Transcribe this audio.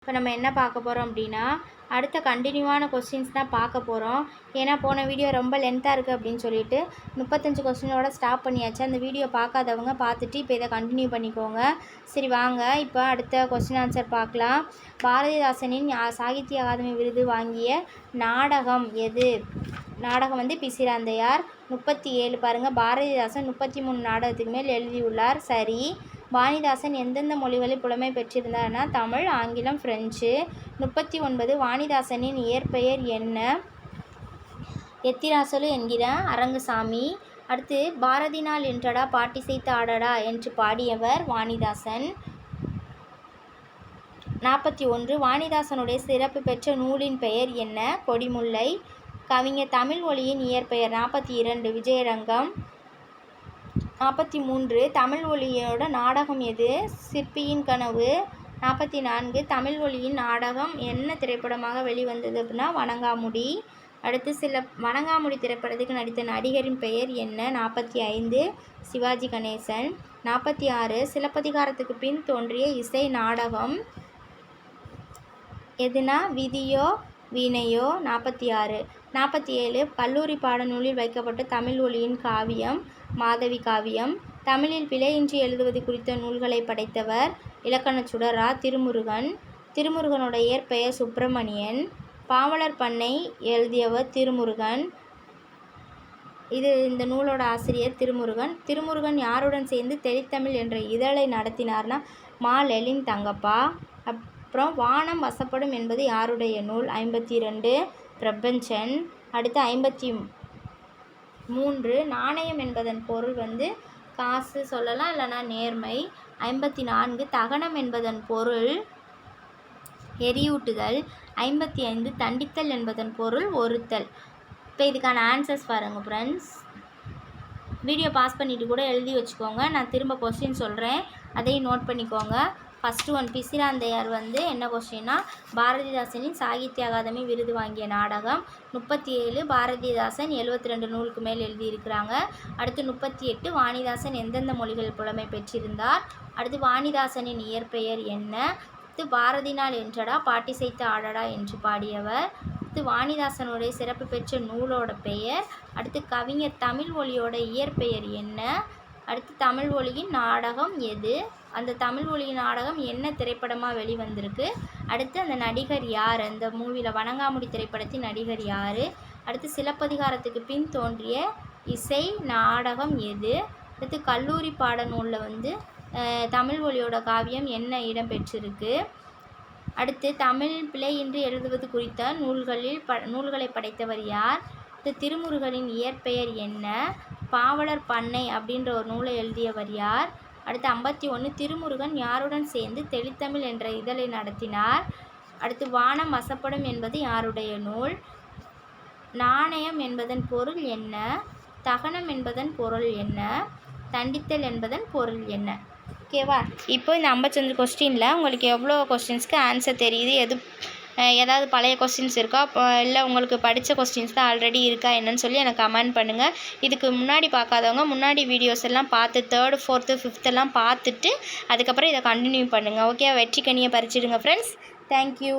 இப்போ நம்ம என்ன பார்க்க போகிறோம் அப்படின்னா அடுத்த கண்டினியூவான கொஸ்டின்ஸ் தான் பார்க்க போகிறோம். ஏன்னா போன வீடியோ ரொம்ப லென்த்தாக இருக்குது அப்படின்னு சொல்லிட்டு 35 கொஸ்டினோட ஸ்டாப் பண்ணியாச்சு. அந்த வீடியோ பார்க்காதவங்க பார்த்துட்டு இப்போ இதை கண்டினியூ பண்ணிக்கோங்க. சரி வாங்க இப்போ அடுத்த கொஸ்டின் ஆன்சர் பார்க்கலாம். பாரதிதாசனின் சாகித்ய அகாதமி விருது வாங்கிய நாடகம் எது? நாடகம் வந்து பிசிராந்தையார். 37 பாருங்கள். பாரதிதாசன் 33 நாடகத்துக்கு மேல் எழுதியுள்ளார். சரி. வாணிதாசன் எந்தெந்த மொழிகளில் புலமை பெற்றிருந்தார்னா தமிழ், ஆங்கிலம், ஃப்ரெஞ்சு. 39 வாணிதாசனின் இயற்பெயர் என்ன? எத்திராசலு என்கிற அரங்கசாமி. அடுத்து பாரதி நாள் என்றடா பாட்டிசைத்து ஆடடா என்று பாடியவர் வாணிதாசன். 41 வாணிதாசனுடைய சிறப்பு பெற்ற நூலின் பெயர் என்ன? கொடிமுல்லை. கவிஞர் தமிழ்மொழியின் இயற்பெயர். 42 விஜயரங்கம். 43 தமிழ்மொழியோட நாடகம் எது? சிற்பியின் கனவு. 44 தமிழ்மொழியின் நாடகம் என்ன திரைப்படமாக வெளிவந்தது அப்படின்னா வணங்காமுடி. அடுத்து வணங்காமுடி திரைப்படத்துக்கு நடித்த நடிகரின் பெயர் என்ன? 45 சிவாஜி கணேசன். 46 சிலப்பதிகாரத்துக்கு பின் தோன்றிய இசை நாடகம் எதுனா விதியோ வீணையோ. 46 47 கல்லூரி பாடநூலில் வைக்கப்பட்ட தமிழ்மொழியின் காவியம் மாதவி காவியம். தமிழில் பிழையின்றி எழுதுவது குறித்த நூல்களை படைத்தவர் இலக்கணச் சுடரா திருமுருகன். திருமுருகனோட இயற்பெயர் சுப்பிரமணியன். பாவலர் பண்ணை எழுதியவர் திருமுருகன். இந்த நூலோட ஆசிரியர் திருமுருகன். திருமுருகன் யாருடன் சேர்ந்து தெளித்தமிழ் என்ற இதழை நடத்தினார்னா மா. லெலின் தங்கப்பா. அப்புறம் வானம் வசப்படும் என்பது யாருடைய நூல்? 52 பிரபஞ்சன். அடுத்து 53 நாணயம் என்பதன் பொருள் வந்து காசு சொல்லலாம், இல்லைனா நேர்மை. 54 தகனம் என்பதன் பொருள் எரியூட்டுதல். 55 தண்டித்தல் என்பதன் பொருள் ஒருத்தல். இப்போ இதுக்கான ஆன்சர்ஸ் பாருங்கள் ஃப்ரெண்ட்ஸ். வீடியோ பாஸ் பண்ணிவிட்டு கூட எழுதி வச்சுக்கோங்க. நான் திரும்ப கொஸ்டின் சொல்கிறேன், அதையும் நோட் பண்ணிக்கோங்க. ஃபஸ்ட்டு ஒன் பிசிராந்தையார் வந்து என்ன கொஸ்டின்னா பாரதிதாசனின் சாகித்ய அகாதமி விருது வாங்கிய நாடகம். 37 பாரதிதாசன் 72 நூலுக்கு மேல் எழுதியிருக்கிறாங்க. அடுத்து 38 வாணிதாசன் எந்தெந்த மொழிகள் புலமை பெற்றிருந்தார். அடுத்து வாணிதாசனின் இயற்பெயர் என்ன? அடுத்து பாரதி நாள் என்றடா பாட்டிசைத்து ஆடடா என்று பாடியவர். அடுத்து வாணிதாசனுடைய சிறப்பு பெற்ற நூலோட பெயர். அடுத்து கவிஞர் தமிழ்மொழியோட இயற்பெயர் என்ன? அடுத்து தமிழ்மொழியின் நாடகம் எது? அந்த தமிழ்மொழியின் நாடகம் என்ன திரைப்படமாக வெளிவந்திருக்கு? அடுத்து அந்த நடிகர் யார்? அந்த மூவியில் வணங்காமுடி திரைப்படத்தின் நடிகர் யார்? அடுத்து சிலப்பதிகாரத்துக்கு பின் தோன்றிய இசை நாடகம் எது? அடுத்து கல்லூரி பாடநூலில் வந்து தமிழ்மொழியோட காவியம் என்ன இடம் பெற்றிருக்கு? அடுத்து தமிழ் பிழையின்றி எழுதுவது குறித்த நூல்களை படைத்தவர் யார்? அடுத்து திருமுருகனின் இயற்பெயர் என்ன? பாவலர் பண்ணை அப்படின்ற ஒரு நூலை எழுதியவர் யார்? அடுத்து 51 திருமுருகன் யாருடன் சேர்ந்து தெளித்தமிழ் என்ற இதழை நடத்தினார்? அடுத்து வானம் வசப்படும் என்பது யாருடைய நூல்? நாணயம் என்பதன் பொருள் என்ன? தகனம் என்பதன் பொருள் என்ன? தண்டித்தல் என்பதன் பொருள் என்ன? ஓகேவா? இப்போ இந்த 55 கொஸ்டினில் உங்களுக்கு எவ்வளோ கொஸ்டின்ஸ்க்கு ஆன்சர் தெரியுது? ஏதாவது பழைய கொஸ்டின்ஸ் இருக்கா, இல்லை உங்களுக்கு படித்த கொஸ்டின்ஸ் தான் ஆல்ரெடி இருக்கா என்னன்னு சொல்லி எனக்கு கமெண்ட் பண்ணுங்கள். இதுக்கு முன்னாடி பார்க்காதவங்க முன்னாடி வீடியோஸ் எல்லாம் பார்த்து 3rd 4th 5th எல்லாம் பார்த்துட்டு அதுக்கப்புறம் இதை கண்டினியூ பண்ணுங்கள். ஓகே, வெற்றி கனியை பறிச்சிடுங்க ஃப்ரெண்ட்ஸ். தேங்க்யூ.